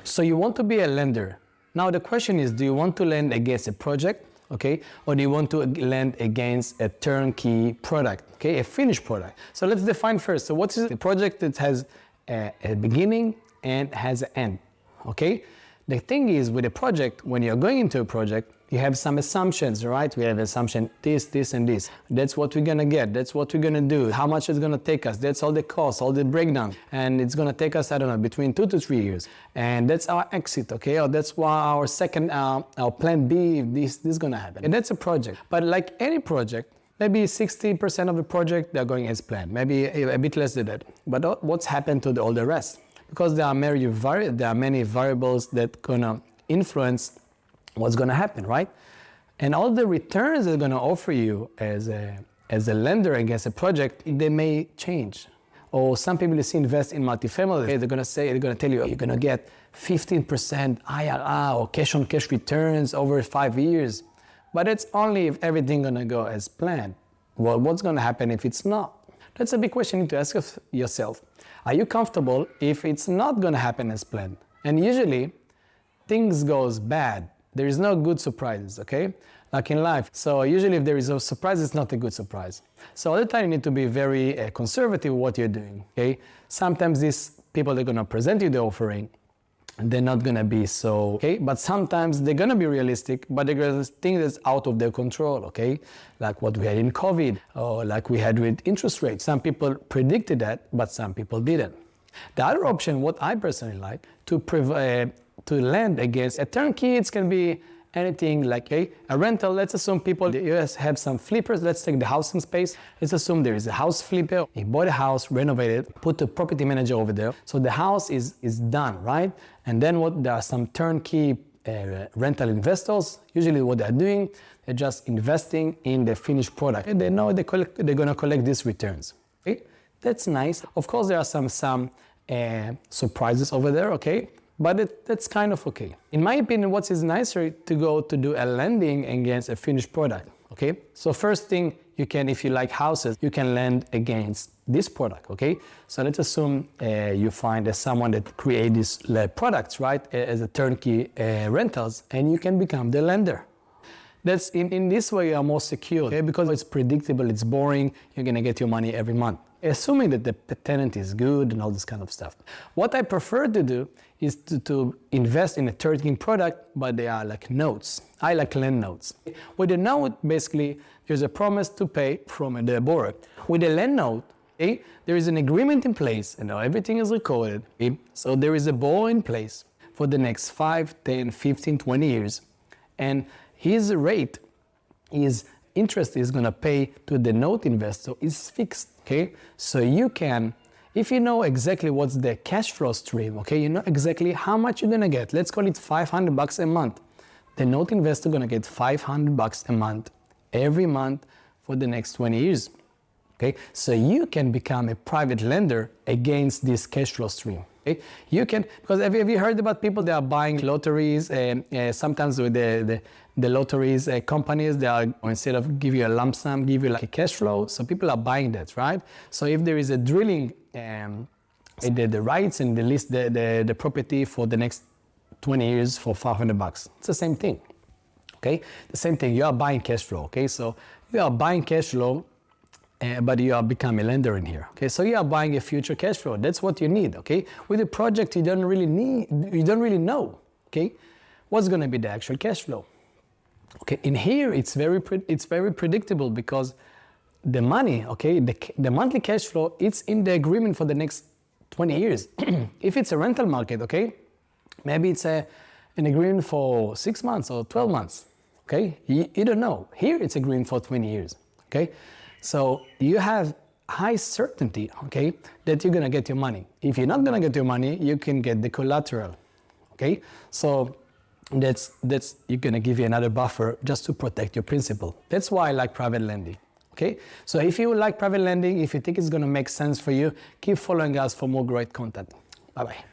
So you want to be a lender. Now the question is, do you want to lend against a project, okay? Or do you want to lend against a turnkey product, okay? A finished product. So let's define first. So what is a project that has a beginning and has an end, okay? The thing is with a project, when you're going into a project, you have some assumptions, right? We have assumption this, and this. That's what we're gonna get. That's what we're gonna do. How much it's gonna take us. That's all the costs, all the breakdown. And it's gonna take us, I don't know, between 2 to 3 years. And that's our exit, okay? Or that's why our second, our plan B, if this is gonna happen. And that's a project. But like any project, maybe 60% of the project, they're going as planned. Maybe a bit less than that. But what's happened to all the rest? Because there are many variables that gonna influence what's gonna happen, right? And all the returns they're gonna offer you as a lender against a project, they may change. Or some people you see invest in multifamily, they're gonna tell you, you're gonna get 15% IRR or cash on cash returns over 5 years. But it's only if everything gonna go as planned. Well, what's gonna happen if it's not? That's a big question you need to ask yourself. Are you comfortable if it's not gonna happen as planned? And usually, things goes bad. There is no good surprises, okay? Like in life. So usually if there is a surprise, it's not a good surprise. So all the time you need to be very conservative with what you're doing, okay? Sometimes these people, they're gonna present you the offering, and they're not gonna be so, okay? But sometimes they're gonna be realistic, but they're gonna think that's out of their control, okay? Like what we had in COVID, or like we had with interest rates. Some people predicted that, but some people didn't. The other option, what I personally like, to lend against a turnkey, it can be anything like a rental. Let's assume people in the US have some flippers. Let's take the housing space. Let's assume there is a house flipper. He bought a house, renovated, put a property manager over there. So the house is done, right? And then there are some turnkey rental investors. Usually what they're doing, they're just investing in the finished product. And they know they're going to collect these returns. Okay? That's nice. Of course, there are some surprises over there, okay? But that's kind of okay. In my opinion, what is nicer to go to do a lending against a finished product, okay? So first thing you can, if you like houses, you can lend against this product, okay? So let's assume you find someone that creates these products, right? As a turnkey rentals, and you can become the lender. That's in this way you are more secure, okay? Because it's predictable, it's boring, you're gonna get your money every month. Assuming that the tenant is good and all this kind of stuff. What I prefer to do is to invest in a turnkey product, but they are like notes. I like lend notes. With a note, basically, there's a promise to pay from the borrower. With a lend note, okay, there is an agreement in place, and everything is recorded. Okay? So there is a borrower in place for the next 5, 10, 15, 20 years. And his rate, his interest is going to pay to the note investor is fixed, okay? So you can, if you know exactly what's the cash flow stream, okay, you know exactly how much you're going to get. Let's call it $500 a month. The note investor going to get $500 a month, every month for the next 20 years, okay? So you can become a private lender against this cash flow stream. Okay? You can, because have you heard about people that are buying lotteries, sometimes with the lotteries companies, they are, instead of give you a lump sum, give you like a cash flow. So people are buying that, right? So if there is a drilling, the rights and they list the property for the next 20 years for $500. It's the same thing, okay? The same thing, you are buying cash flow, okay? So you are buying cash flow, but you are becoming a lender in here, okay? So you are buying a future cash flow. That's what you need, okay? With a project, you don't really know, okay? What's gonna be the actual cash flow? Okay, in here, it's very predictable because the money, okay, the monthly cash flow, it's in the agreement for the next 20 years. If it's a rental market, okay, maybe it's an agreement for 6 months or 12 months, okay? You don't know. Here, it's agreement for 20 years, okay? So you have high certainty, okay, that you're gonna get your money. If you're not gonna get your money, you can get the collateral, okay? So that's you're gonna give you another buffer just to protect your principal. That's why I like private lending, okay? So if you like private lending, if you think it's gonna make sense for you, keep following us for more great content. Bye-bye.